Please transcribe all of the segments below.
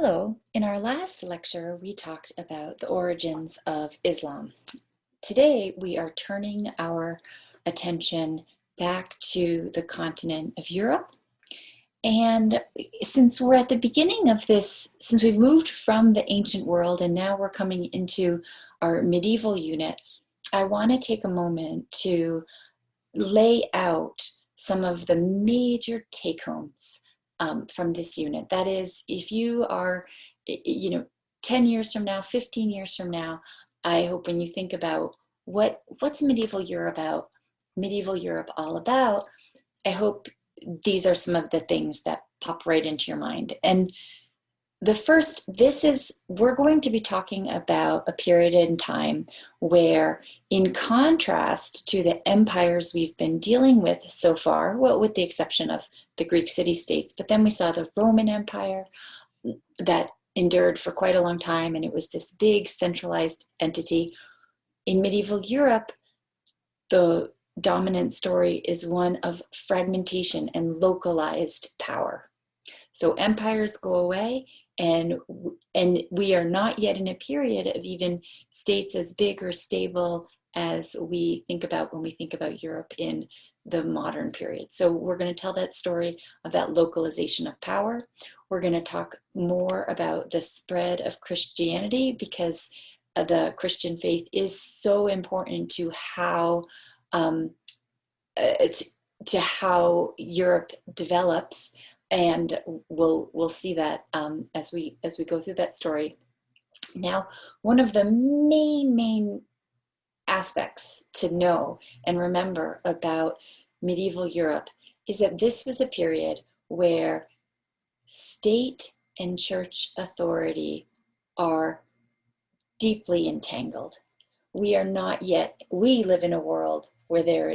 Hello. In our last lecture, we talked about the origins of Islam. Today, we are turning our attention back to the continent of Europe. And since we're at the beginning of this, since we've moved from the ancient world and now we're coming into our medieval unit, I want to take a moment to lay out some of the major take-homes from this unit. That is, if you are, 10 years from now, 15 years from now, I hope when you think about what's medieval Europe all about, I hope these are some of the things that pop right into your mind. And the first, we're going to be talking about a period in time where, in contrast to the empires we've been dealing with so far, well, with the exception of the Greek city-states, but then we saw the Roman Empire that endured for quite a long time, and it was this big centralized entity. In medieval Europe, the dominant story is one of fragmentation and localized power. So empires go away, and we are not yet in a period of even states as big or stable as we think about when we think about Europe in the modern period. So we're going to tell that story of that localization of power. We're going to talk more about the spread of Christianity, because the Christian faith is so important to how Europe develops. And we'll see that as we go through that story. Now, one of the main aspects to know and remember about medieval Europe is that this is a period where state and church authority are deeply entangled. We live in a world where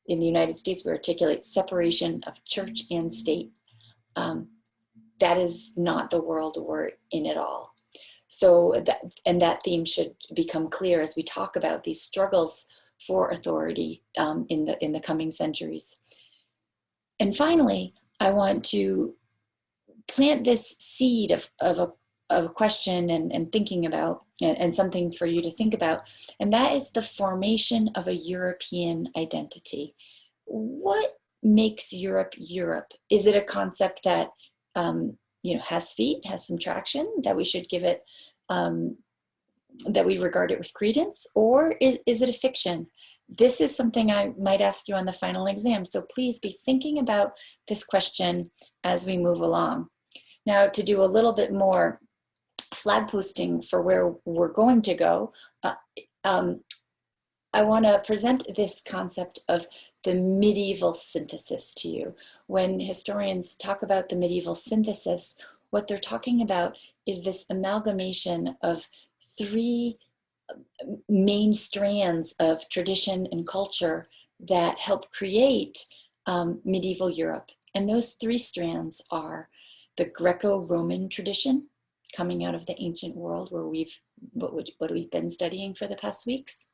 in the United States, we articulate separation of church and state. That is not the world we're in at all. So that theme should become clear as we talk about these struggles for authority in the coming centuries. And finally, I want to plant this seed of a question and thinking about, and something for you to think about, and that is the formation of a European identity. What makes Europe Europe? Is it a concept that has feet, has some traction, that we should give it, that we regard it with credence, or is it a fiction? This is something I might ask you on the final exam, so please be thinking about this question as we move along. Now, to do a little bit more flag posting for where we're going to go, I want to present this concept of the medieval synthesis to you. When historians talk about the medieval synthesis, what they're talking about is this amalgamation of three main strands of tradition and culture that help create medieval Europe. And those three strands are the Greco-Roman tradition, coming out of the ancient world where what we've been studying for the past weeks.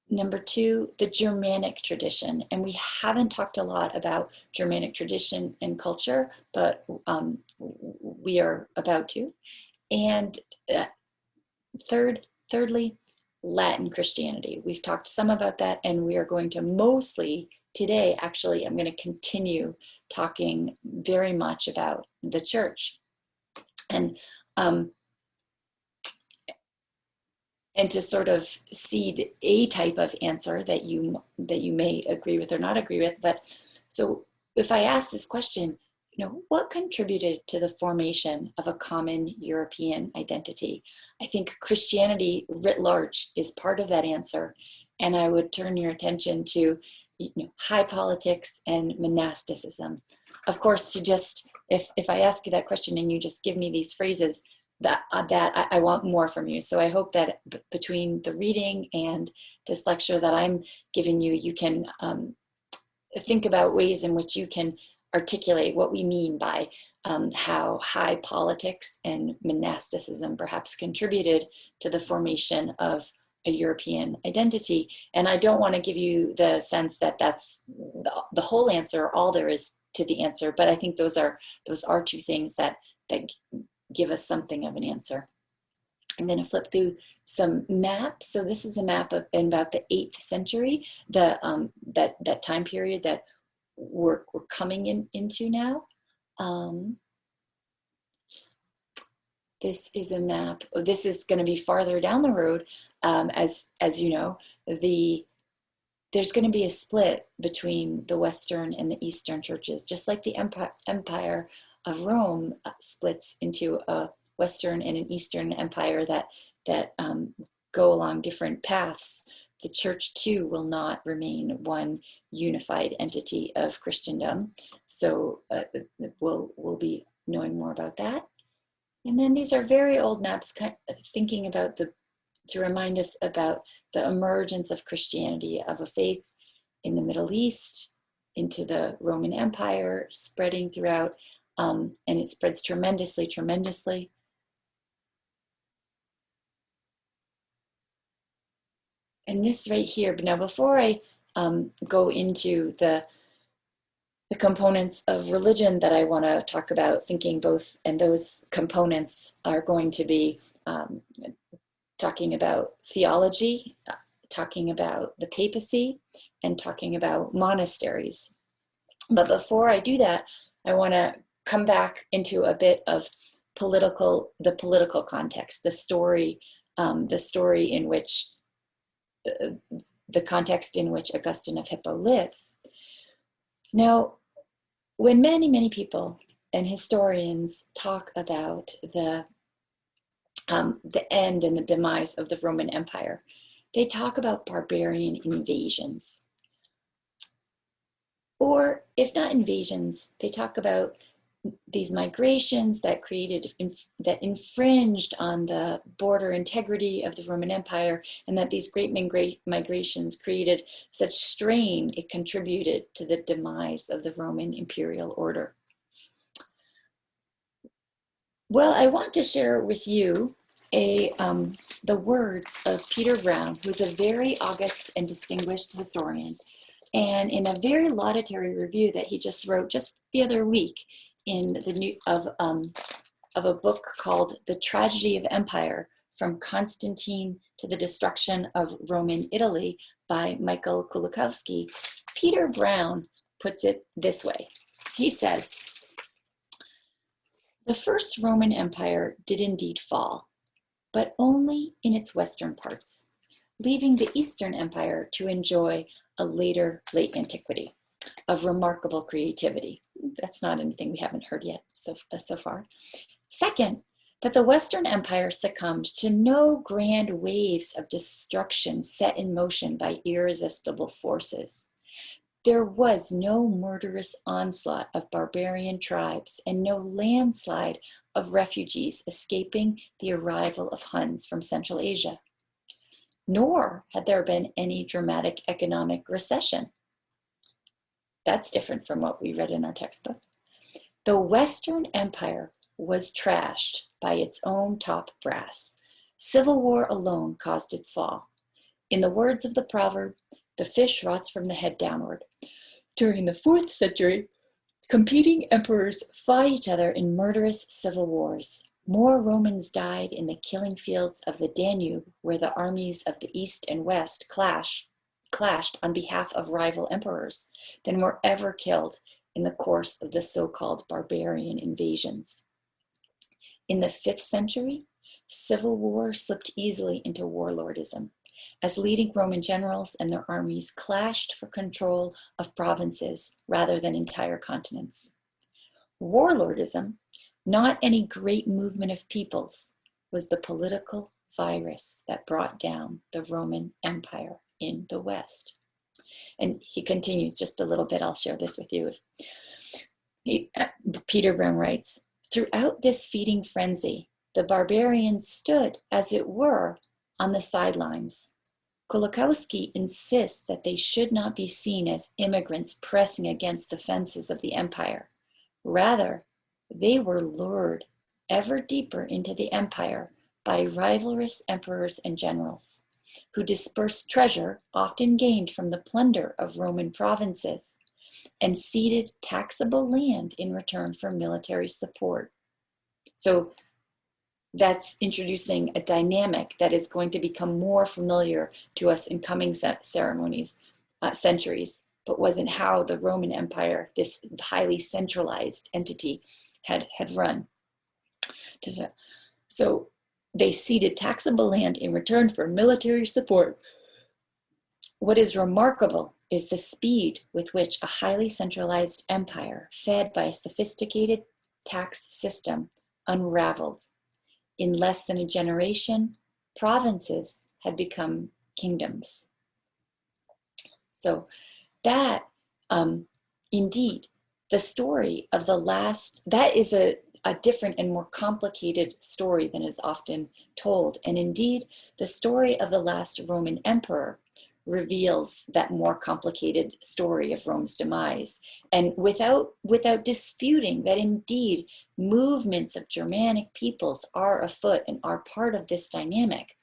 Number two, the Germanic tradition. And we haven't talked a lot about Germanic tradition and culture, but we are about to. And thirdly, Latin Christianity. We've talked some about that, and we are going to mostly today, actually, I'm going to continue talking very much about the church. And to sort of seed a type of answer that you may agree with or not agree with. But so if I ask this question, what contributed to the formation of a common European identity? I think Christianity writ large is part of that answer. And I would turn your attention to high politics and monasticism. Of course, if I ask you that question and you just give me these phrases, that I want more from you. So I hope that between the reading and this lecture that I'm giving you, you can think about ways in which you can articulate what we mean by how high politics and monasticism perhaps contributed to the formation of a European identity. And I don't want to give you the sense that that's the whole answer, all there is to the answer, but I think those are two things that give us something of an answer. I'm going to flip through some maps. So this is a map of in about the 8th century, that time period that we're coming into now. This is a map. This is going to be farther down the road. As you know, there's going to be a split between the Western and the Eastern churches, just like the Empire of Rome splits into a Western and an Eastern empire that go along different paths. The church too will not remain one unified entity of Christendom. So we'll be knowing more about that. And then these are very old maps, thinking about to remind us about the emergence of Christianity, of a faith in the Middle East, into the Roman Empire, spreading throughout, and it spreads tremendously. And this right here, but now before I go into the components of religion that I want to talk about, thinking both, and those components are going to be talking about theology, talking about the papacy, and talking about monasteries. But before I do that, I want to come back into a bit of the political context, the story in which the context in which Augustine of Hippo lives. Now, when many people and historians talk about the end and the demise of the Roman Empire, they talk about barbarian invasions. Or if not invasions, they talk about these migrations that infringed on the border integrity of the Roman Empire, and that these great migrations created such strain, it contributed to the demise of the Roman imperial order. Well, I want to share with you the words of Peter Brown, who is a very august and distinguished historian. And in a very laudatory review that he just wrote just the other week in of a book called The Tragedy of Empire, From Constantine to the Destruction of Roman Italy by Michael Kulikowski, Peter Brown puts it this way. He says, "The first Roman Empire did indeed fall, but only in its western parts, leaving the Eastern Empire to enjoy a later late antiquity of remarkable creativity." That's not anything we haven't heard yet so far. Second, that the Western Empire succumbed to no grand waves of destruction set in motion by irresistible forces. There was no murderous onslaught of barbarian tribes and no landslide of refugees escaping the arrival of Huns from Central Asia. Nor had there been any dramatic economic recession. That's different from what we read in our textbook. The Western Empire was trashed by its own top brass. Civil war alone caused its fall. In the words of the proverb, the fish rots from the head downward. During the 4th century, competing emperors fought each other in murderous civil wars. More Romans died in the killing fields of the Danube, where the armies of the East and West clashed on behalf of rival emperors, than were ever killed in the course of the so-called barbarian invasions. In the 5th century, civil war slipped easily into warlordism, as leading Roman generals and their armies clashed for control of provinces rather than entire continents. Warlordism, not any great movement of peoples, was the political virus that brought down the Roman Empire in the West. And he continues just a little bit. I'll share this with you. Peter Brown writes, "Throughout this feeding frenzy, the barbarians stood, as it were, on the sidelines. Kulikowski insists that they should not be seen as immigrants pressing against the fences of the empire. Rather, they were lured ever deeper into the empire by rivalrous emperors and generals. who dispersed treasure, often gained from the plunder of Roman provinces, and ceded taxable land in return for military support. So that's introducing a dynamic that is going to become more familiar to us in coming centuries, but wasn't how the Roman Empire, this highly centralized entity, had run. So they ceded taxable land in return for military support. What is remarkable is the speed with which a highly centralized empire, fed by a sophisticated tax system, unraveled. In less than a generation, provinces had become kingdoms. So that, indeed, the story of the last, that is a different and more complicated story than is often told. And indeed, the story of the last Roman emperor reveals that more complicated story of Rome's demise. And without disputing that indeed movements of Germanic peoples are afoot and are part of this dynamic.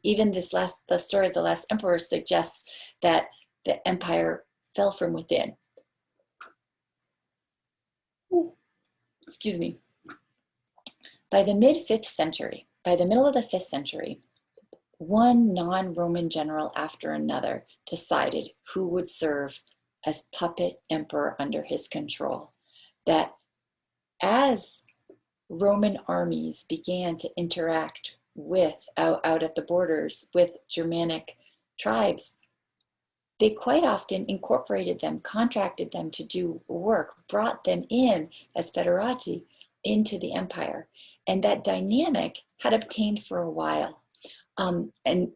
Even the story of the last emperor suggests that the empire fell from within. Excuse me. By the mid-5th century, by the middle of the 5th century, one non-Roman general after another decided who would serve as puppet emperor under his control. That as Roman armies began to interact with, out at the borders, with Germanic tribes, they quite often incorporated them, contracted them to do work, brought them in as federati into the empire. And that dynamic had obtained for a while. And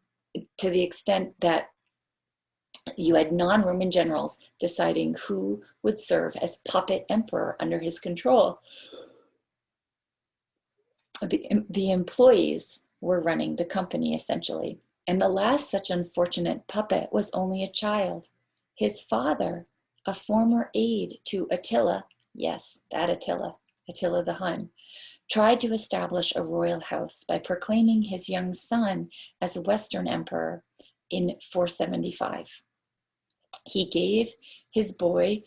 to the extent that you had non-Roman generals deciding who would serve as puppet emperor under his control. The employees were running the company, essentially. And the last such unfortunate puppet was only a child. His father, a former aide to Attila, yes, that Attila the Hun, tried to establish a royal house by proclaiming his young son as a Western emperor in 475. He gave this boy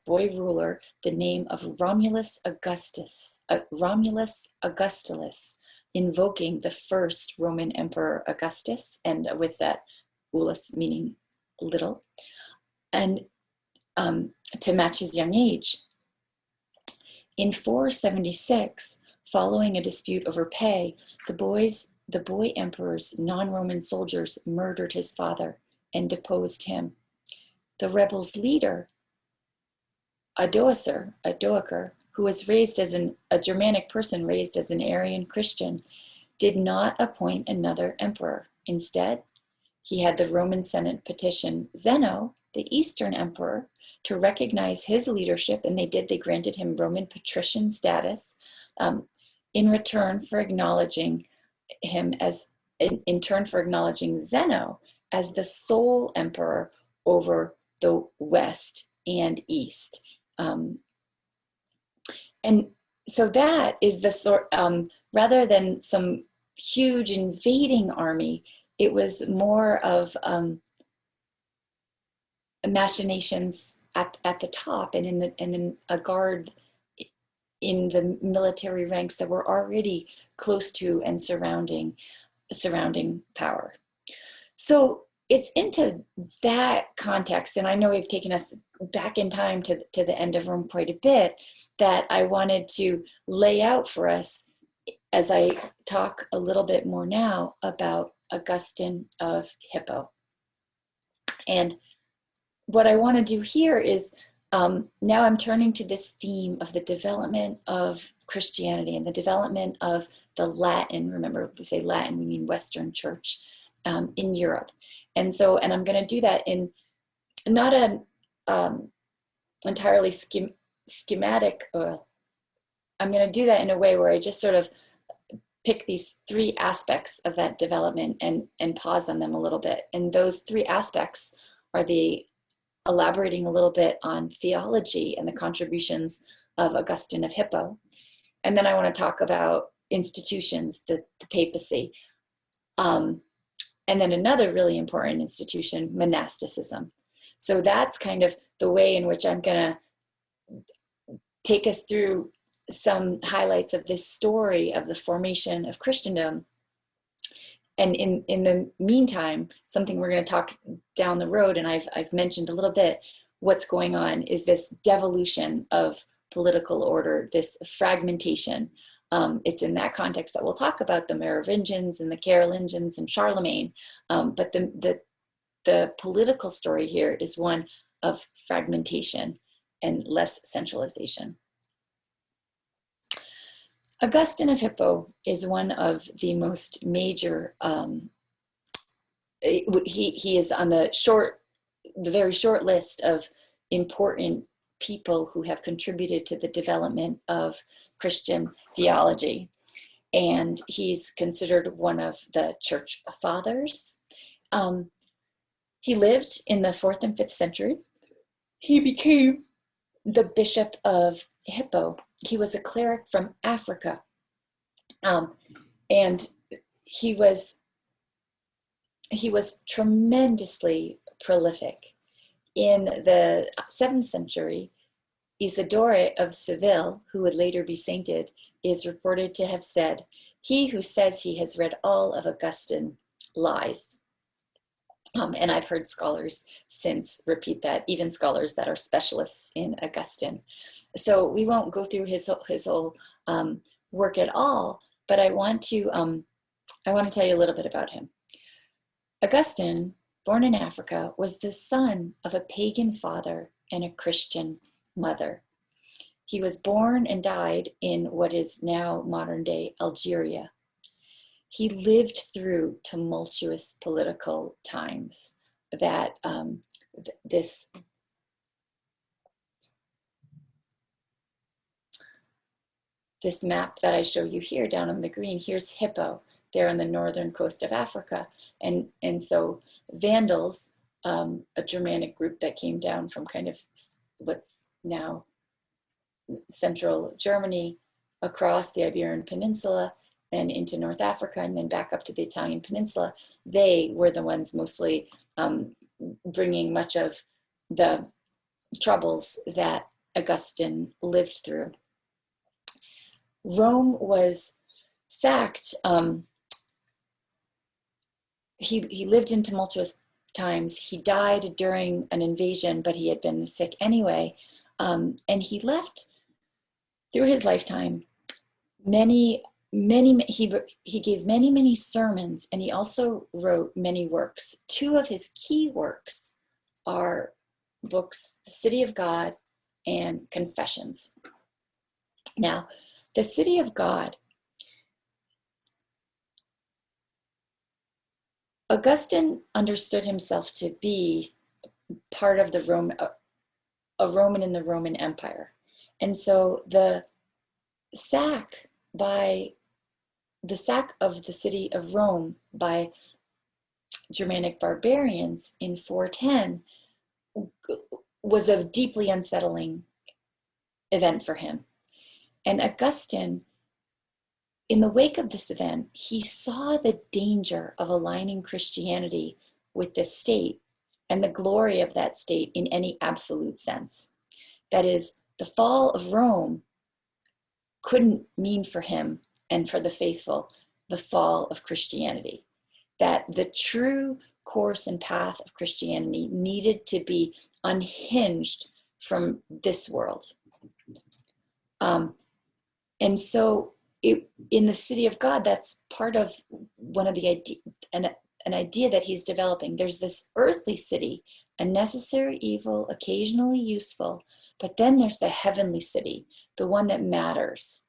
ruler the name of Romulus Augustulus, invoking the first Roman emperor Augustus, and with that ulus meaning little, and to match his young age. In 476, following a dispute over pay, the boy emperor's non-Roman soldiers murdered his father and deposed him. The rebels' leader, Odoacer, who was raised as a Germanic person raised as an Arian Christian, did not appoint another emperor. Instead, he had the Roman Senate petition Zeno, the Eastern emperor, to recognize his leadership, and they granted him Roman patrician status in return for acknowledging him as, in turn for acknowledging Zeno as the sole emperor over the West and East. And so that is the sort, rather than some huge invading army, it was more of machinations at the top and in a guard in the military ranks that were already close to and surrounding power. So it's into that context, and I know we've taken us back in time to the end of Rome quite a bit, that I wanted to lay out for us as I talk a little bit more now about Augustine of Hippo. And what I want to do here is, now I'm turning to this theme of the development of Christianity and the development of the Latin, remember we say Latin, we mean Western Church, in Europe. And I'm going to do that in not an entirely schematic, I'm going to do that in a way where I just sort of pick these three aspects of that development and pause on them a little bit. And those three aspects are the elaborating a little bit on theology and the contributions of Augustine of Hippo. And then I want to talk about institutions, the papacy, And then another really important institution, monasticism. So that's kind of the way in which I'm going to take us through some highlights of this story of the formation of Christendom. And in the meantime, something we're going to talk down the road, and I've mentioned a little bit, what's going on is this devolution of political order, this fragmentation. It's in that context that we'll talk about the Merovingians and the Carolingians and Charlemagne. But the political story here is one of fragmentation and less centralization. Augustine of Hippo is one of the most major, he is on the very short list of important people who have contributed to the development of Christian theology. And he's considered one of the church fathers. He lived in the 4th and 5th century. He became the Bishop of Hippo. He was a cleric from Africa. And he was tremendously prolific. In the 7th century, Isidore of Seville, who would later be sainted, is reported to have said, "He who says he has read all of Augustine lies." And I've heard scholars since repeat that, even scholars that are specialists in Augustine. So we won't go through his whole work at all, but I want to tell you a little bit about him. Augustine, born in Africa, was the son of a pagan father and a Christian mother. He was born and died in what is now modern-day Algeria. He lived through tumultuous political times that this map that I show you here down on the green, here's Hippo, there on the northern coast of Africa. And so Vandals, a Germanic group that came down from kind of what's now central Germany across the Iberian Peninsula and into North Africa and then back up to the Italian Peninsula, they were the ones mostly bringing much of the troubles that Augustine lived through. Rome was sacked. He lived in tumultuous times. He died during an invasion, but he had been sick anyway. And he left through his lifetime he gave many sermons, and he also wrote many works. 2 of his key works are books, The City of God and Confessions. Now, The City of God, Augustine understood himself to be part of a Roman in the Roman Empire. And so the sack of the city of Rome by Germanic barbarians in 410 was a deeply unsettling event for him. And Augustine, in the wake of this event, he saw the danger of aligning Christianity with the state and the glory of that state in any absolute sense. That is, the fall of Rome couldn't mean for him and for the faithful the fall of Christianity. That the true course and path of Christianity needed to be unhinged from this world. And so in the City of God, that's part of one of the an idea that he's developing. There's this earthly city, a necessary evil, occasionally useful, but then there's the heavenly city, the one that matters.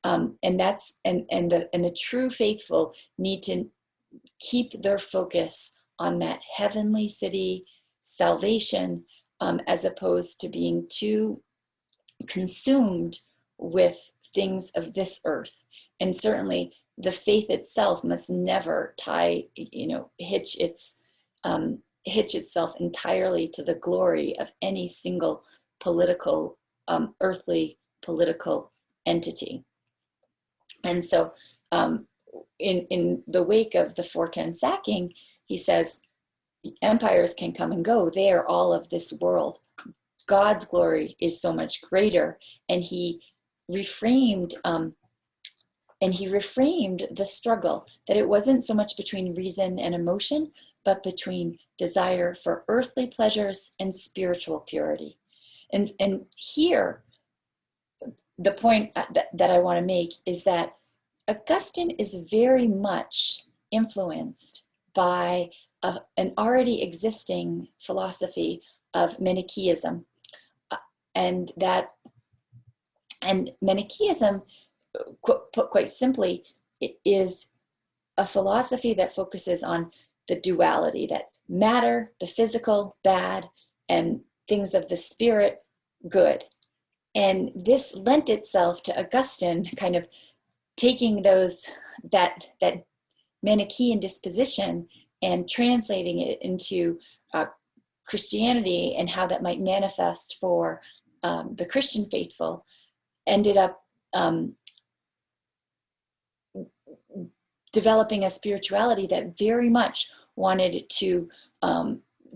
And the true faithful need to keep their focus on that heavenly city salvation, as opposed to being too consumed with things of this earth. And certainly the faith itself must never hitch itself entirely to the glory of any single political, earthly political entity. And so in the wake of the 410 sacking, he says, empires can come and go. They are all of this world. God's glory is so much greater. And he reframed the struggle, that it wasn't so much between reason and emotion, but between desire for earthly pleasures and spiritual purity. And here, the point that I want to make is that Augustine is very much influenced by an already existing philosophy of Manichaeism, and Manichaeism, put quite simply, is a philosophy that focuses on the duality, that matter, the physical, bad, and things of the spirit, good. And this lent itself to Augustine kind of taking that Manichaean disposition and translating it into Christianity, and how that might manifest for the Christian faithful, ended up developing a spirituality that very much wanted to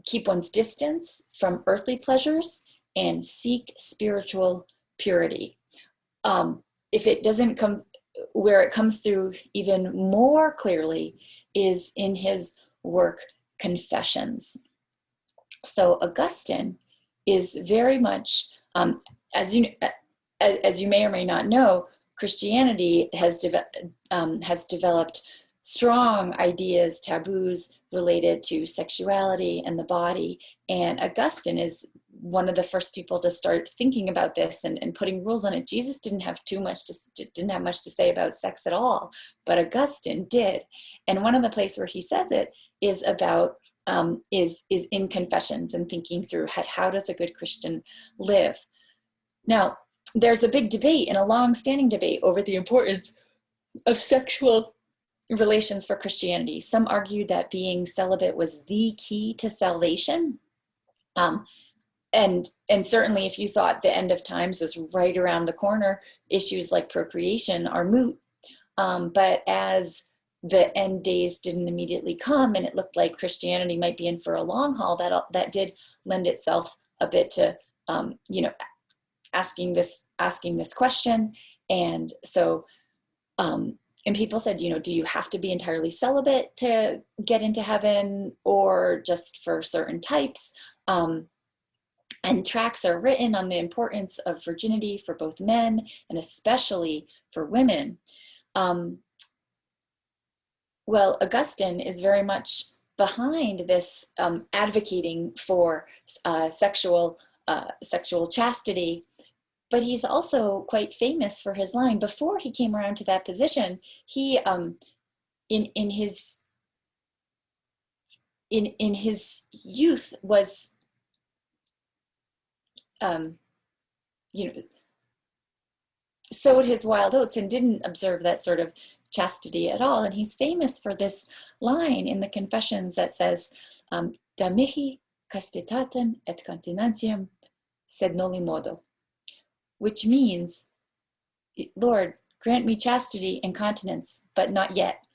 keep one's distance from earthly pleasures and seek spiritual purity. If it doesn't come, where it comes through even more clearly is in his work Confessions. So Augustine is very much, as you may or may not know, Christianity has developed strong ideas, taboos related to sexuality and the body. And Augustine is one of the first people to start thinking about this and putting rules on it. Jesus didn't have much to say about sex at all, but Augustine did. And one of the places where he says it is about is in Confessions, and thinking through how does a good Christian live. Now, there's a big debate, and a long-standing debate, over the importance of sexual relations for Christianity. Some argue that being celibate was the key to salvation. And certainly if you thought the end of times was right around the corner, issues like procreation are moot. But as the end days didn't immediately come, and it looked like Christianity might be in for a long haul, that did lend itself a bit to, asking this question. And so, and people said, do you have to be entirely celibate to get into heaven, or just for certain types? And tracts are written on the importance of virginity for both men and especially for women. Well, Augustine is very much behind this, advocating for sexual chastity, but he's also quite famous for his line. Before he came around to that position, he in his youth was sowed his wild oats and didn't observe that sort of chastity at all. And he's famous for this line in the Confessions that says, "Da mihi castitatem et continentiam, sed noli modo," which means, Lord, grant me chastity and continence, but not yet.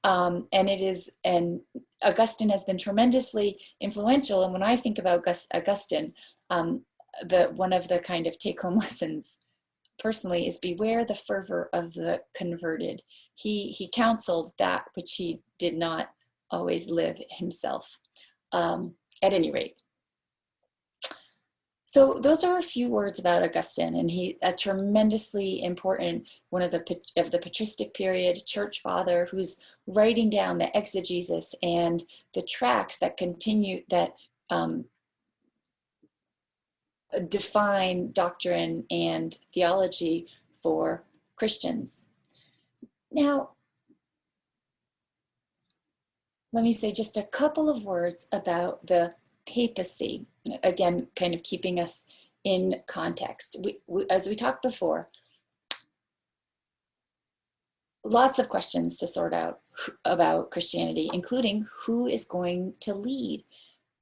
And Augustine has been tremendously influential. And when I think about Augustine, one of the kind of take-home lessons personally is beware the fervor of the converted. He counseled that which he did not always live himself, at any rate. So those are a few words about Augustine, and a tremendously important, one of the patristic period church father, who's writing down the exegesis and the tracts that continue, that define doctrine and theology for Christians. Now, let me say just a couple of words about the papacy. Again, kind of keeping us in context. As we talked before, lots of questions to sort out about Christianity, including who is going to lead.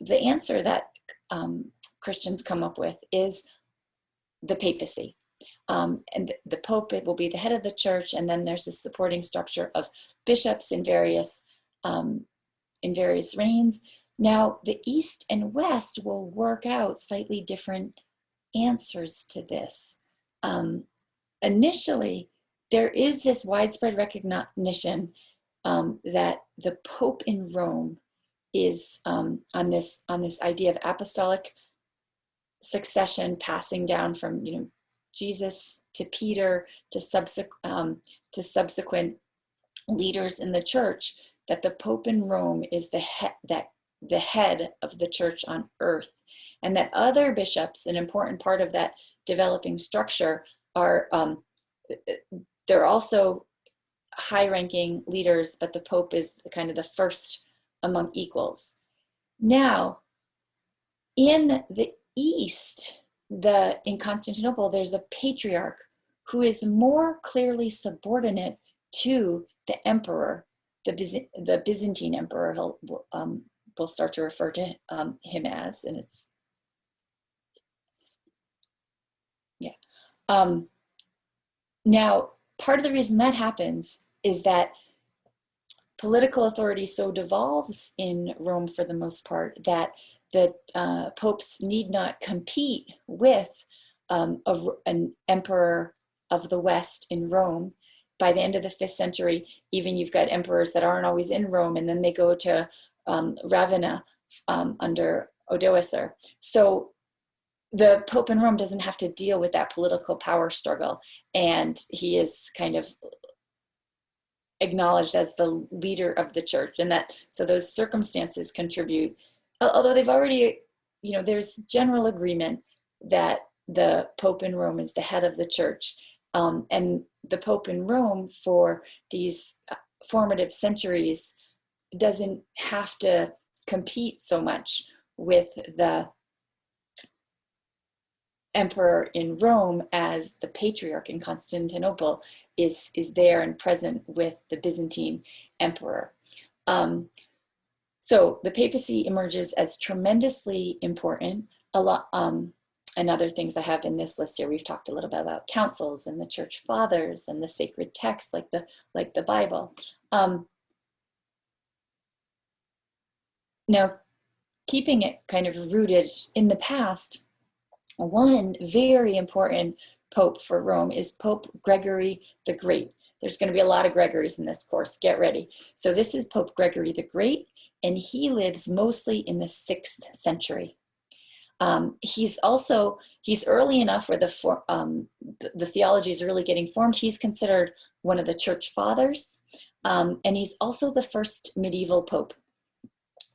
The answer that Christians come up with is the papacy. And the Pope, it will be the head of the church, and then there's a supporting structure of bishops in various in various reigns. Now, the East and West will work out slightly different answers to this. Initially, there is this widespread recognition that the Pope in Rome is on this idea of apostolic succession, passing down from Jesus to Peter to subsequent leaders in the church, that the Pope in Rome is the head of the church on earth, and that other bishops, an important part of that developing structure, are they're also high-ranking leaders, but the Pope is kind of the first among equals. Now, in the East, in Constantinople, there's a patriarch who is more clearly subordinate to the emperor, the Byzantine emperor. We'll start to refer to him as, and it's now, part of the reason that happens is that political authority so devolves in Rome for the most part that the popes need not compete with an emperor of the West in Rome. By the end of the 5th century, even you've got emperors that aren't always in Rome, and then they go to Ravenna under Odoacer. So the Pope in Rome doesn't have to deal with that political power struggle, and he is kind of acknowledged as the leader of the church, and so those circumstances contribute. Although they've already, there's general agreement that the Pope in Rome is the head of the church, and the Pope in Rome for these formative centuries doesn't have to compete so much with the emperor in Rome as the patriarch in Constantinople is there and present with the Byzantine emperor. So the papacy emerges as tremendously important. And other things I have in this list here, we've talked a little bit about councils and the church fathers and the sacred texts like the Bible. Now, keeping it kind of rooted in the past, one very important pope for Rome is Pope Gregory the Great. There's going to be a lot of Gregorys in this course. Get ready. So this is Pope Gregory the Great, and he lives mostly in the 6th century. He's early enough where the theology is really getting formed. He's considered one of the church fathers, and he's also the first medieval pope.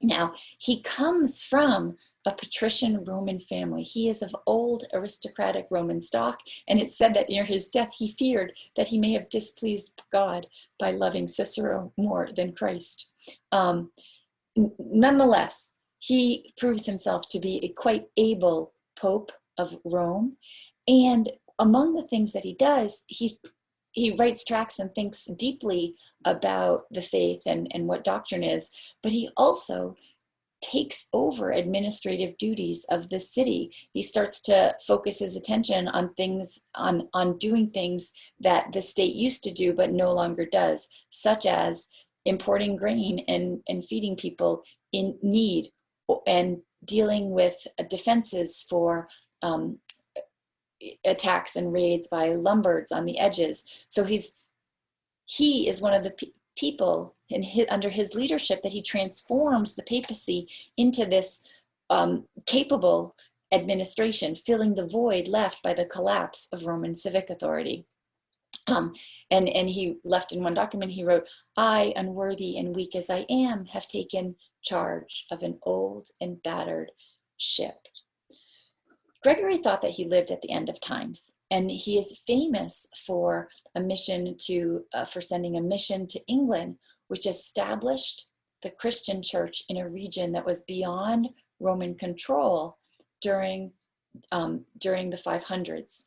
Now, he comes from a patrician Roman family. He is of old aristocratic Roman stock, and it's said that near his death he feared that he may have displeased God by loving Cicero more than Christ. Nonetheless, he proves himself to be a quite able Pope of Rome, and among the things that he does, he writes tracts and thinks deeply about the faith and what doctrine is, but he also takes over administrative duties of the city. He starts to focus his attention on things, on doing things that the state used to do but no longer does, such as importing grain and feeding people in need, and dealing with defenses for attacks and raids by Lombards on the edges. So he is one of the people under his leadership that he transforms the papacy into this capable administration, filling the void left by the collapse of Roman civic authority. And he left in one document, he wrote, "I, unworthy and weak as I am, have taken charge of an old and battered ship." Gregory thought that he lived at the end of times, and he is famous for for sending a mission to England, which established the Christian church in a region that was beyond Roman control during the 500s.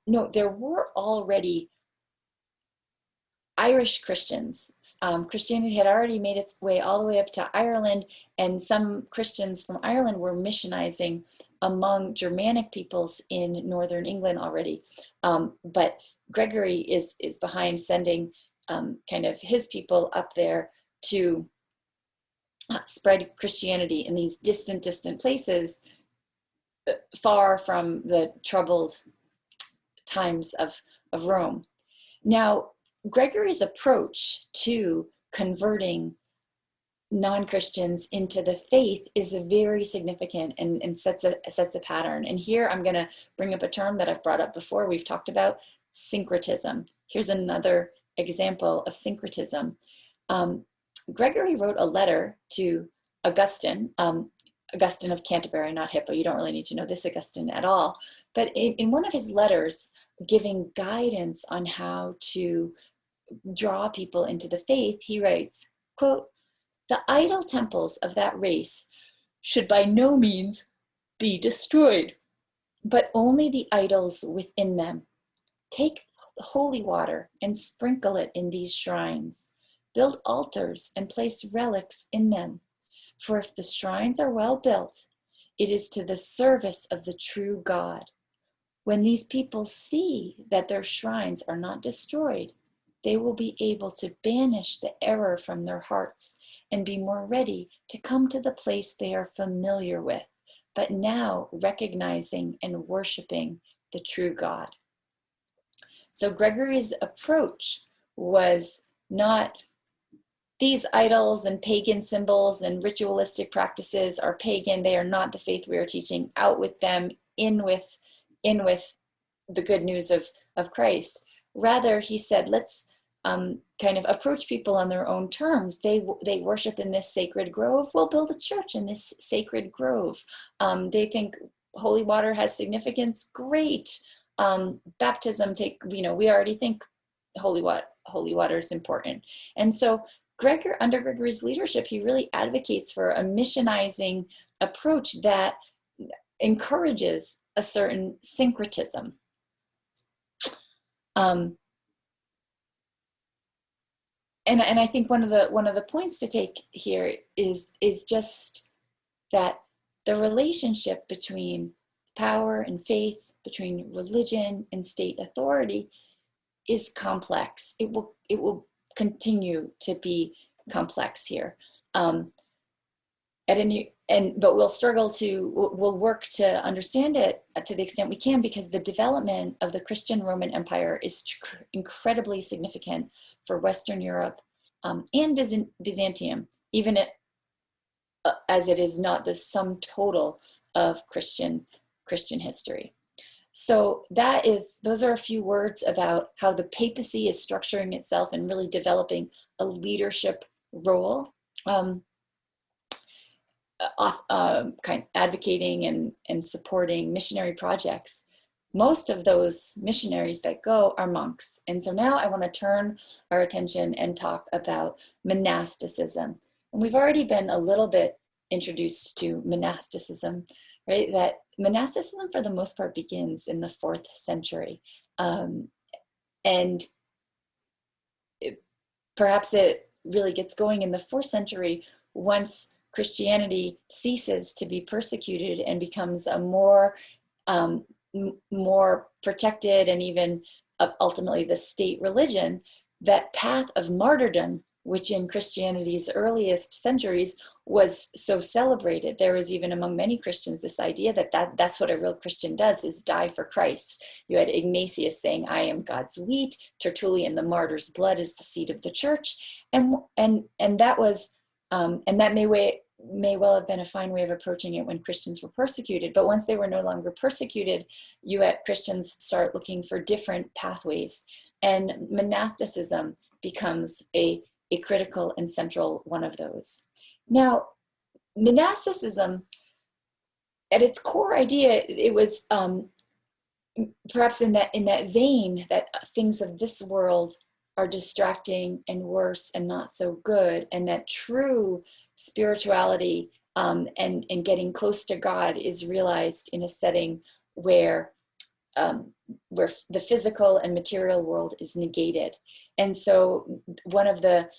No, there were already Irish Christians. Christianity had already made its way all the way up to Ireland, and some Christians from Ireland were missionizing among Germanic peoples in northern England already. But Gregory is behind sending kind of his people up there to spread Christianity in these distant places, far from the troubled times of Rome. Now, Gregory's approach to converting non-Christians into the faith is very significant and sets a pattern. And here I'm going to bring up a term that I've brought up before. We've talked about syncretism. Here's another example of syncretism. Gregory wrote a letter to Augustine, Augustine of Canterbury, not Hippo. You don't really need to know this Augustine at all. But in one of his letters, giving guidance on how to draw people into the faith, he writes, quote, "The idol temples of that race should by no means be destroyed, but only the idols within them. Take holy water and sprinkle it in these shrines. Build altars and place relics in them. For if the shrines are well built, it is to the service of the true God. When these people see that their shrines are not destroyed, they will be able to banish the error from their hearts and be more ready to come to the place they are familiar with, but now recognizing and worshiping the true God." So Gregory's approach was not these idols and pagan symbols and ritualistic practices are pagan. They are not the faith we are teaching. Out with them, in with the good news of Christ. Rather, he said, let's kind of approach people on their own terms. They worship in this sacred grove. We'll build a church in this sacred grove. They think holy water has significance. Great. Baptism, we already think holy water is important. And so under Gregory's leadership, he really advocates for a missionizing approach that encourages a certain syncretism. And I think one of the points to take here is just that the relationship between power and faith, between religion and state authority, is complex. It will continue to be complex here. But we'll work to understand it to the extent we can, because the development of the Christian Roman Empire is incredibly significant for Western Europe and Byzantium, even as it is not the sum total of Christian history. So those are a few words about how the papacy is structuring itself and really developing a leadership role, kind of advocating and supporting missionary projects. Most of those missionaries that go are monks. And so now I want to turn our attention and talk about monasticism. And we've already been a little bit introduced to monasticism, right? That monasticism for the most part begins in the 4th century. And perhaps it really gets going in the 4th century once Christianity ceases to be persecuted and becomes a more protected and even ultimately the state religion. That path of martyrdom, which in Christianity's earliest centuries was so celebrated. There was even among many Christians this idea that's what a real Christian does, is die for Christ. You had Ignatius saying, "I am God's wheat." Tertullian, "The martyr's blood is the seed of the church." And that was and that may well have been a fine way of approaching it when Christians were persecuted. But once they were no longer persecuted, you had Christians start looking for different pathways, and monasticism becomes a critical and central one of those. Now, monasticism, at its core idea, it was perhaps in that vein that things of this world are distracting and worse and not so good, and that true spirituality and getting close to God is realized in a setting where the physical and material world is negated. And so one of the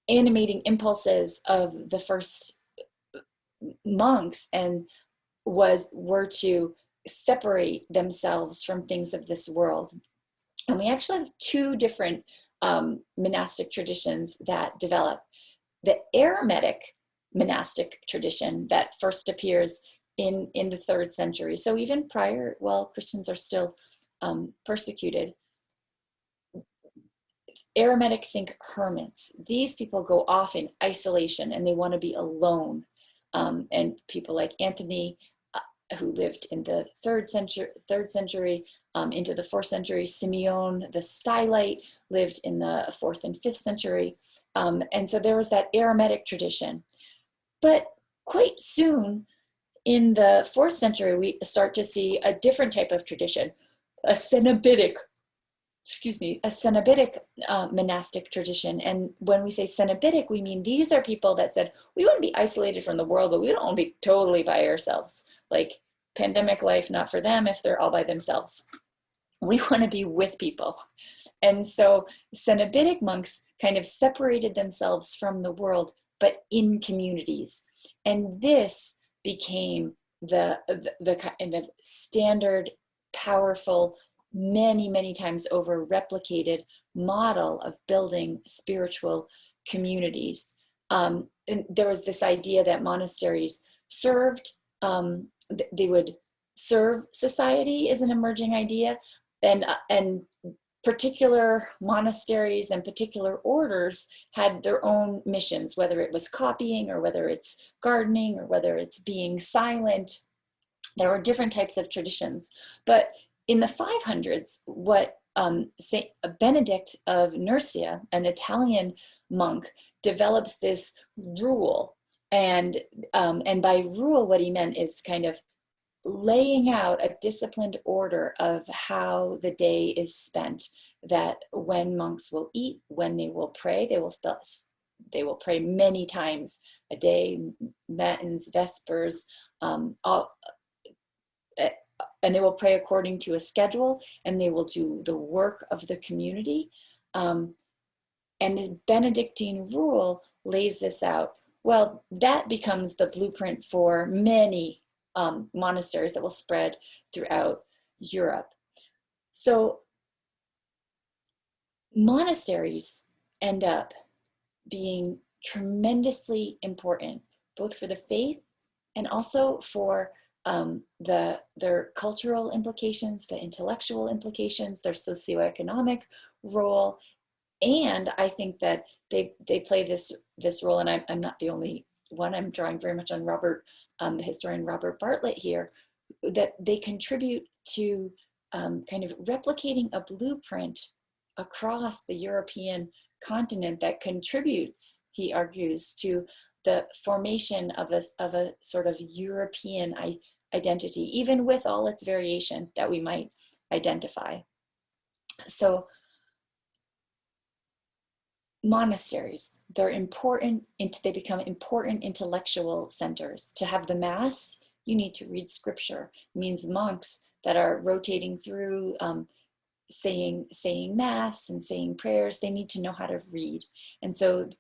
animating impulses of the first monks were to separate themselves from things of this world. And we actually have two different monastic traditions that develop. The Eremitic monastic tradition that first appears in the 3rd century. So even prior, while Christians are still persecuted, Eremitic think hermits. These people go off in isolation and they want to be alone. And people like Anthony, who lived in the 3rd century into the 4th century. Simeon the Stylite lived in the 4th and 5th century. And so there was that Eremitic tradition. But quite soon in the 4th century, we start to see a different type of tradition, a Cenobitic monastic tradition. And when we say Cenobitic, we mean these are people that said, we want to be isolated from the world, but we don't want to be totally by ourselves. Like pandemic life, not for them if they're all by themselves. We want to be with people. And so Cenobitic monks kind of separated themselves from the world, but in communities. And this became the kind of standard, powerful, many times over replicated model of building spiritual communities. And there was this idea that monasteries served, they would serve society is an emerging idea, and particular monasteries and particular orders had their own missions, whether it was copying or whether it's gardening or whether it's being silent. There were different types of traditions. But in the 500s, what Saint Benedict of Nursia, an Italian monk, develops this rule. And by rule, what he meant is kind of laying out a disciplined order of how the day is spent, that when monks will eat, when they will pray, they will pray many times a day, matins, vespers, and they will pray according to a schedule, and they will do the work of the community. And the Benedictine rule lays this out. Well, that becomes the blueprint for many monasteries that will spread throughout Europe. So monasteries end up being tremendously important, both for the faith and also for their cultural implications, the intellectual implications, their socioeconomic role. And I think that they play this role, and I'm not the only one. I'm drawing very much on the historian Robert Bartlett here, that they contribute to kind of replicating a blueprint across the European continent that contributes, he argues, to the formation of a sort of European identity, even with all its variation that we might identify. So monasteries, they're important, they become important intellectual centers. To have the Mass, you need to read scripture. It means monks that are rotating through saying Mass and saying prayers, they need to know how to read. And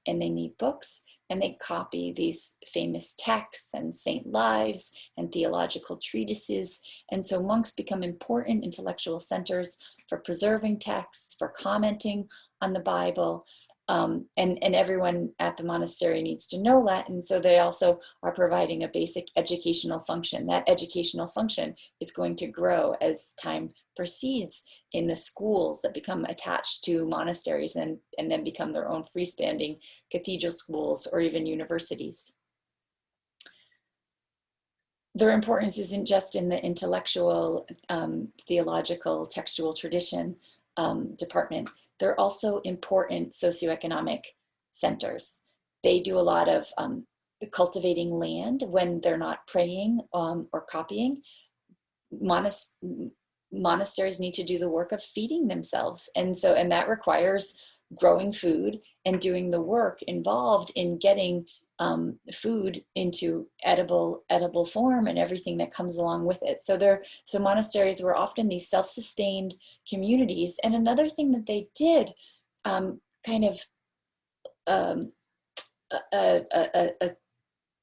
they need books, and they copy these famous texts and saint lives and theological treatises. And so monks become important intellectual centers for preserving texts, for commenting on the Bible. And everyone at the monastery needs to know Latin, so they also are providing a basic educational function. That educational function is going to grow as time proceeds in the schools that become attached to monasteries and then become their own freestanding cathedral schools or even universities. Their importance isn't just in the intellectual, theological, textual tradition department. They're also important socioeconomic centers. They do a lot of cultivating land when they're not praying or copying. Monasteries need to do the work of feeding themselves. And that requires growing food and doing the work involved in getting food into edible form and everything that comes along with it. So monasteries were often these self-sustained communities. And another thing that they did, kind of a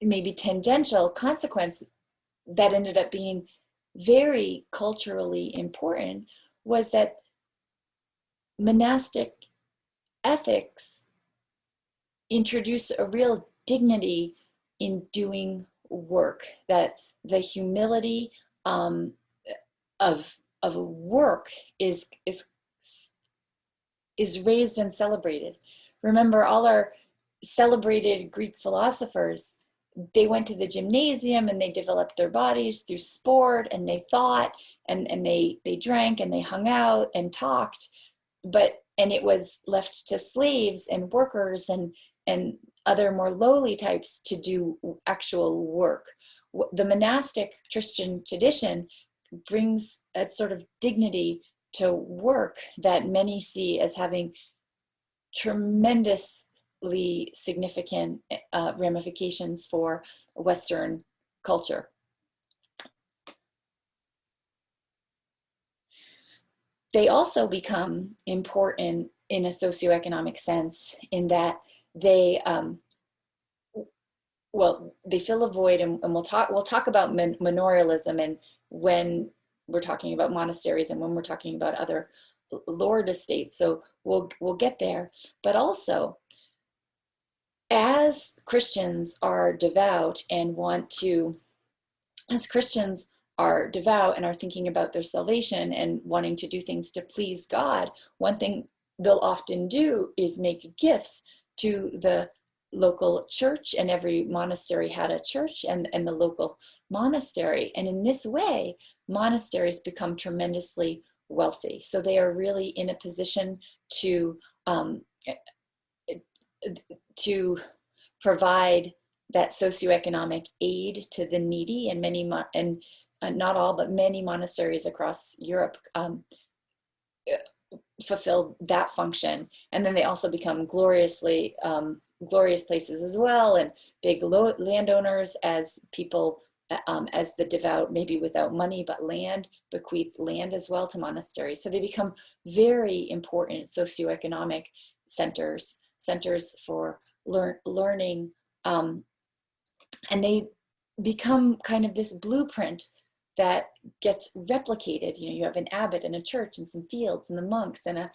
maybe tangential consequence that ended up being very culturally important, was that monastic ethics introduce a real dignity in doing work, that the humility of work is raised and celebrated. Remember, all our celebrated Greek philosophers, they went to the gymnasium and they developed their bodies through sport, and they thought, and they drank and they hung out and talked, and it was left to slaves and workers and other more lowly types to do actual work. The monastic Christian tradition brings a sort of dignity to work that many see as having tremendously significant ramifications for Western culture. They also become important in a socioeconomic sense in that they they fill a void, and we'll talk about manorialism, and when we're talking about monasteries and when we're talking about other lord estates. So we'll get there. But also, as Christians are devout and as Christians are devout and are thinking about their salvation and wanting to do things to please God, one thing they'll often do is make gifts to the local church, and every monastery had a church and the local monastery. And in this way, monasteries become tremendously wealthy. So they are really in a position to provide that socioeconomic aid to the needy, and not all, but many monasteries across Europe fulfill that function. And then they also become glorious places as well, and big landowners, as people, as the devout, maybe without money but land, bequeath land as well to monasteries. So they become very important socioeconomic centers for learning, and they become kind of this blueprint that gets replicated. You have an abbot and a church and some fields and the monks and a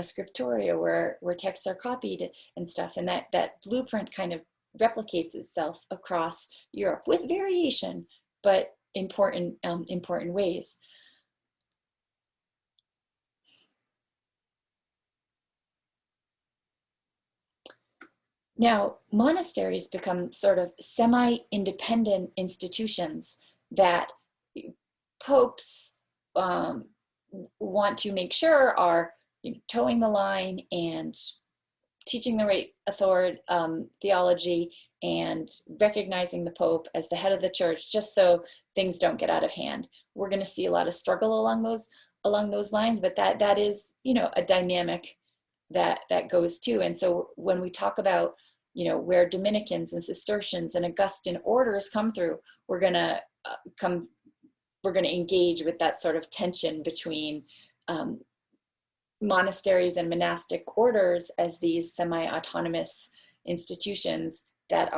scriptoria where texts are copied and stuff, and that blueprint kind of replicates itself across Europe with variation, but important ways. Now, monasteries become sort of semi-independent institutions that popes want to make sure are towing the line and teaching the right theology and recognizing the Pope as the head of the church, just so things don't get out of hand. We're going to see a lot of struggle along those lines, but that is a dynamic that goes too. And so when we talk about where Dominicans and Cistercians and Augustine orders come through, we're going to engage with that sort of tension between monasteries and monastic orders as these semi-autonomous institutions that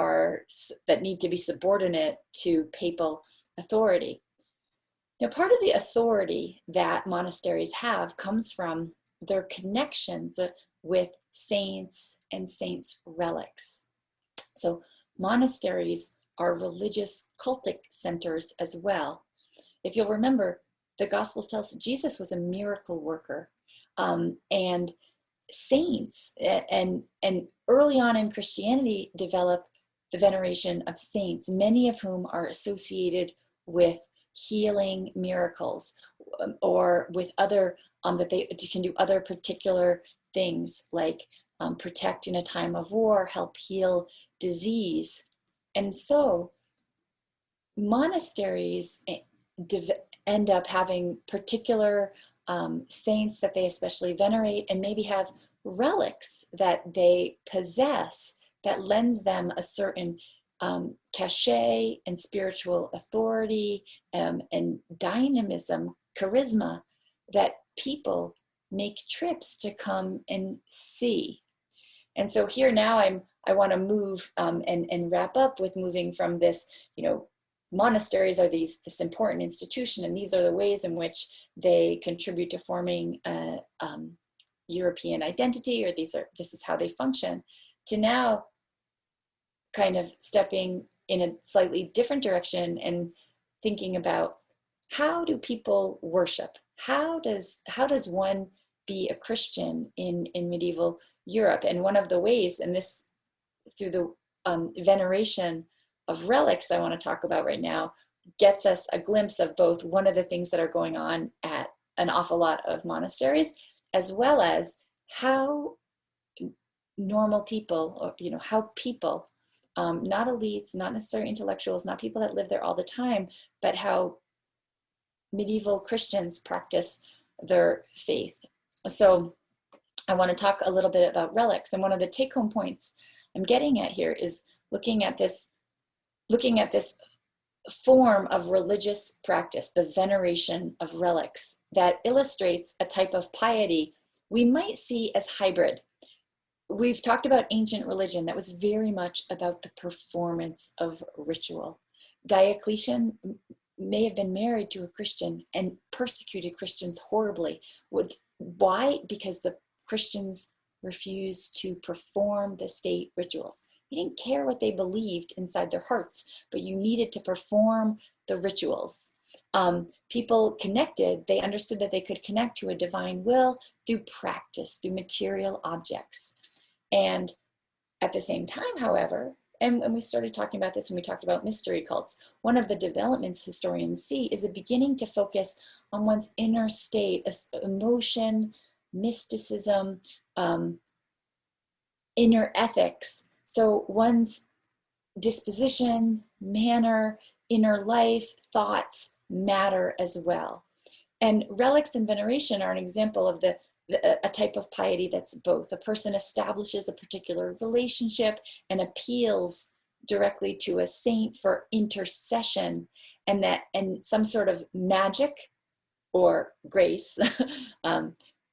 need to be subordinate to papal authority. Now, part of the authority that monasteries have comes from their connections with saints and saints' relics. So monasteries are religious cultic centers as well. If you'll remember, the Gospels tell us Jesus was a miracle worker, and saints and early on in Christianity develop the veneration of saints, many of whom are associated with healing miracles, or with other that they can do other particular things, like protect in a time of war, help heal disease. And so monasteries end up having particular saints that they especially venerate, and maybe have relics that they possess that lends them a certain cachet and spiritual authority, and dynamism, charisma, that people make trips to come and see. And so here now I want to move and wrap up with moving from this, monasteries are this important institution, and these are the ways in which they contribute to forming a European identity, or this is how they function, to now kind of stepping in a slightly different direction and thinking about, how do people worship? How does one be a Christian in medieval Europe? And one of the ways, and this through the veneration of relics I want to talk about right now, gets us a glimpse of both one of the things that are going on at an awful lot of monasteries, as well as how normal people, or how people, not elites, not necessarily intellectuals, not people that live there all the time, but how medieval Christians practice their faith. So I want to talk a little bit about relics, and one of the take-home points I'm getting at here is looking at this form of religious practice, the veneration of relics, that illustrates a type of piety we might see as hybrid. We've talked about ancient religion that was very much about the performance of ritual. Diocletian may have been married to a Christian and persecuted Christians horribly. Why? Because the Christians refused to perform the state rituals. He didn't care what they believed inside their hearts, but you needed to perform the rituals. People connected, they understood that they could connect to a divine will through practice, through material objects. And at the same time, however, and we started talking about this when we talked about mystery cults, one of the developments historians see is a beginning to focus on one's inner state, emotion, mysticism, inner ethics. So one's disposition, manner, inner life, thoughts matter as well. And relics and veneration are an example of a type of piety that's both. A person establishes a particular relationship and appeals directly to a saint for intercession, and some sort of magic or grace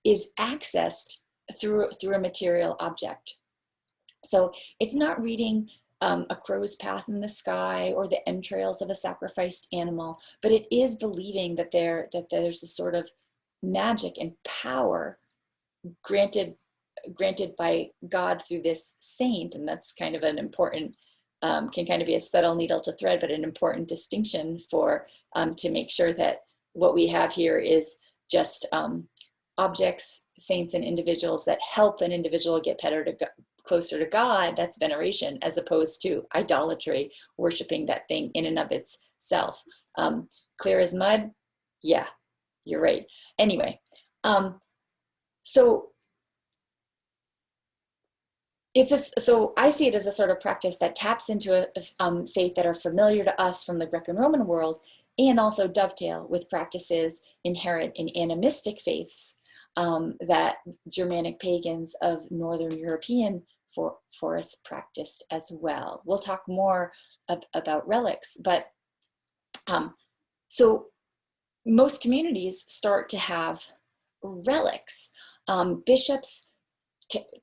is accessed through a material object. So it's not reading a crow's path in the sky or the entrails of a sacrificed animal, but it is believing that there's a sort of magic and power granted by God through this saint. And that's kind of an important, can kind of be a subtle needle to thread, but an important distinction for to make sure that what we have here is just objects, saints, and individuals that help an individual get closer to God. That's veneration, as opposed to idolatry, worshiping that thing in and of itself. Clear as mud? Yeah, you're right. Anyway, so so I see it as a sort of practice that taps into a faith that are familiar to us from the Greco-Roman world, and also dovetail with practices inherent in animistic faiths that Germanic pagans of Northern European forests practiced as well. We'll talk more about relics, but so most communities start to have relics. Bishops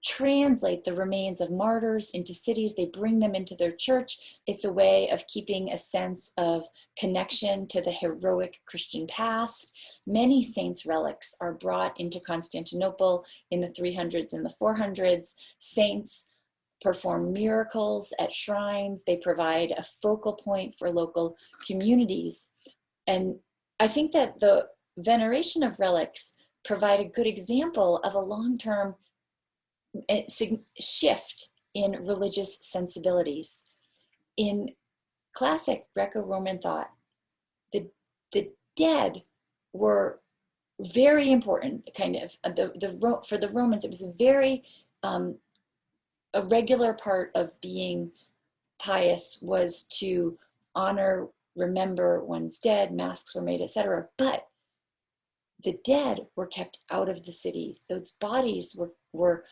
translate the remains of martyrs into cities. They bring them into their church. It's a way of keeping a sense of connection to the heroic Christian past. Many saints' relics are brought into Constantinople in the 300s and the 400s. Saints perform miracles at shrines. They provide a focal point for local communities. And I think that the veneration of relics provide a good example of a long-term shift in religious sensibilities. In classic Greco-Roman thought, the dead were very important, kind of. For the Romans, it was a regular part of being pious was to honor, remember one's dead, masks were made, etc. But the dead were kept out of the city. Those bodies were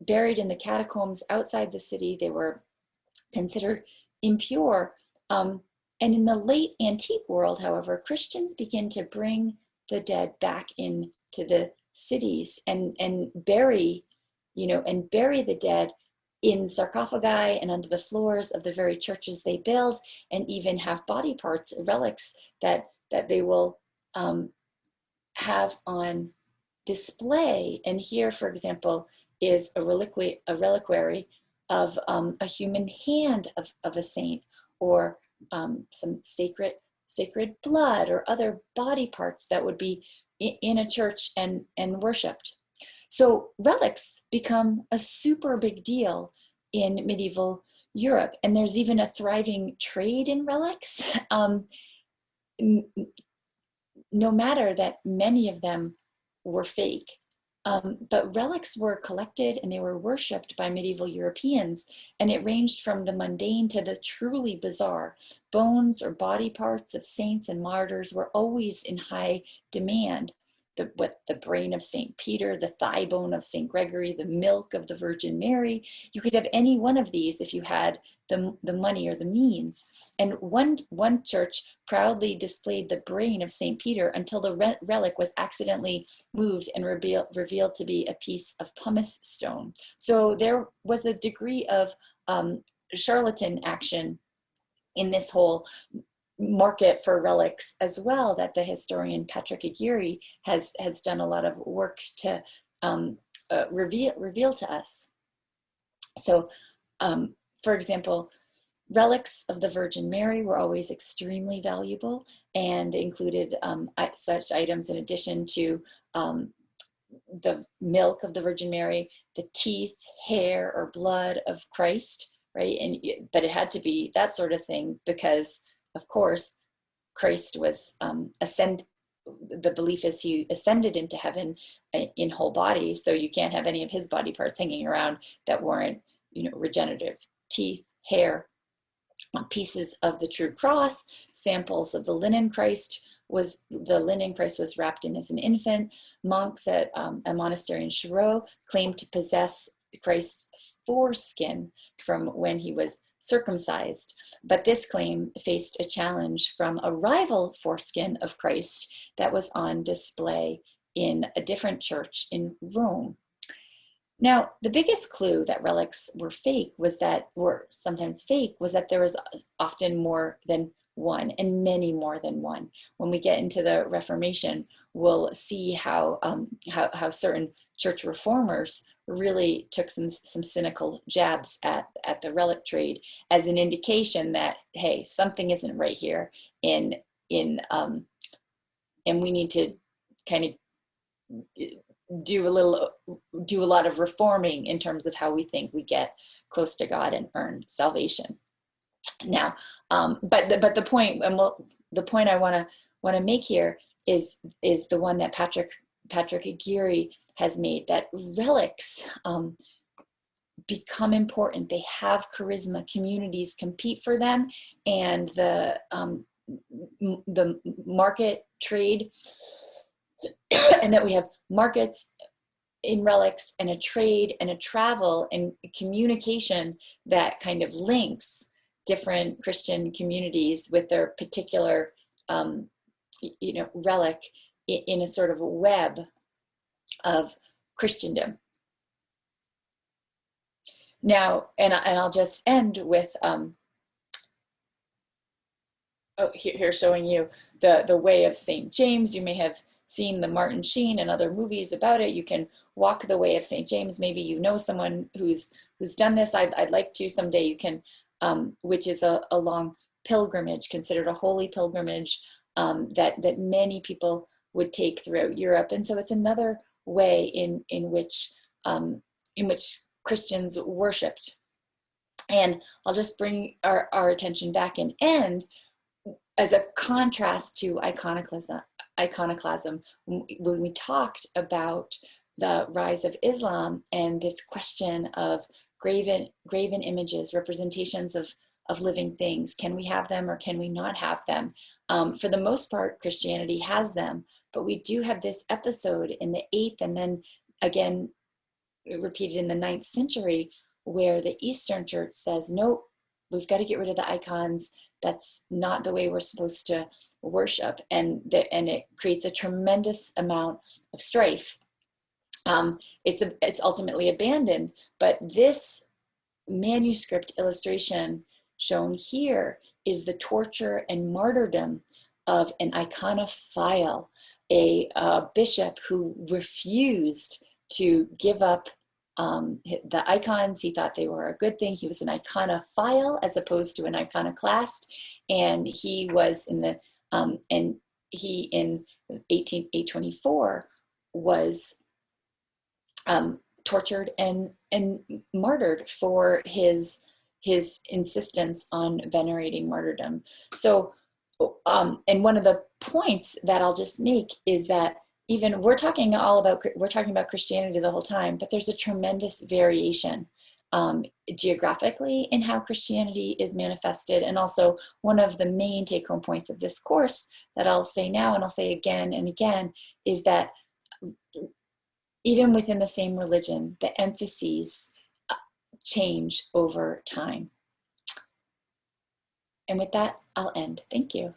buried in the catacombs outside the city. They were considered impure. And in the late antique world, however, Christians begin to bring the dead back into the cities and bury the dead in sarcophagi and under the floors of the very churches they build, and even have body parts, relics that they will have on display. And here, for example, is a reliquary of a human hand of a saint, or some sacred blood or other body parts that would be in a church and worshipped. So relics become a super big deal in medieval Europe, and there's even a thriving trade in relics. No matter that many of them were fake. But relics were collected and they were worshipped by medieval Europeans, and it ranged from the mundane to the truly bizarre. Bones or body parts of saints and martyrs were always in high demand. The brain of St. Peter, the thigh bone of St. Gregory, the milk of the Virgin Mary. You could have any one of these if you had the money or the means. And one church proudly displayed the brain of St. Peter until the relic was accidentally moved and revealed to be a piece of pumice stone. So there was a degree of charlatan action in this whole market for relics as well, that the historian Patrick Aguirre has done a lot of work to reveal to us. So, for example, relics of the Virgin Mary were always extremely valuable and included such items in addition to the milk of the Virgin Mary, the teeth, hair, or blood of Christ, right? But it had to be that sort of thing because, of course, Christ was the belief is he ascended into heaven in whole body, so you can't have any of his body parts hanging around that weren't, regenerative. Teeth, hair, pieces of the true cross, samples of the linen Christ was wrapped in as an infant. Monks at a monastery in Chirac claimed to possess Christ's foreskin from when he was circumcised, but this claim faced a challenge from a rival foreskin of Christ that was on display in a different church in Rome. Now, the biggest clue that relics were sometimes fake, was that there was often more than one, and many more than one. When we get into the Reformation, we'll see how certain church reformers really took some cynical jabs at the relic trade as an indication that, hey, something isn't right here, and we need to kind of do a lot of reforming in terms of how we think we get close to God and earn salvation. Now, but the point, and the point I want to make here is the one that Patrick Aguirre has made, that relics become important. They have charisma. Communities compete for them, and the market trade, and that we have markets in relics, and a trade and a travel and communication that kind of links different Christian communities with their particular relic in a sort of a web of Christendom. Now, and I'll just end with here showing you the way of St. James. You may have seen the Martin Sheen and other movies about it. You can walk the way of St. James. Maybe you know someone who's done this. I'd like to someday. You can, which is a long pilgrimage, considered a holy pilgrimage that many people would take throughout Europe. And so it's another way in which Christians worshipped. And I'll just bring our attention back and end as a contrast to iconoclasm. When we talked about the rise of Islam and this question of graven images, representations of living things, can we have them or can we not have them? For the most part, Christianity has them, but we do have this episode in the 8th and then again repeated in the 9th century where the Eastern Church says, nope, we've got to get rid of the icons. That's not the way we're supposed to worship, and it creates a tremendous amount of strife. It's ultimately abandoned, but this manuscript illustration shown here is the torture and martyrdom of an iconophile, a bishop who refused to give up The icons, he thought they were a good thing. He was an iconophile as opposed to an iconoclast. And he was in the, and he in 824 was tortured and martyred for his insistence on venerating martyrdom. So, and one of the points that I'll just make is that even we're talking about Christianity the whole time, but there's a tremendous variation geographically in how Christianity is manifested. And also one of the main take-home points of this course that I'll say now and I'll say again and again is that even within the same religion, the emphases change over time. And with that, I'll end. Thank you.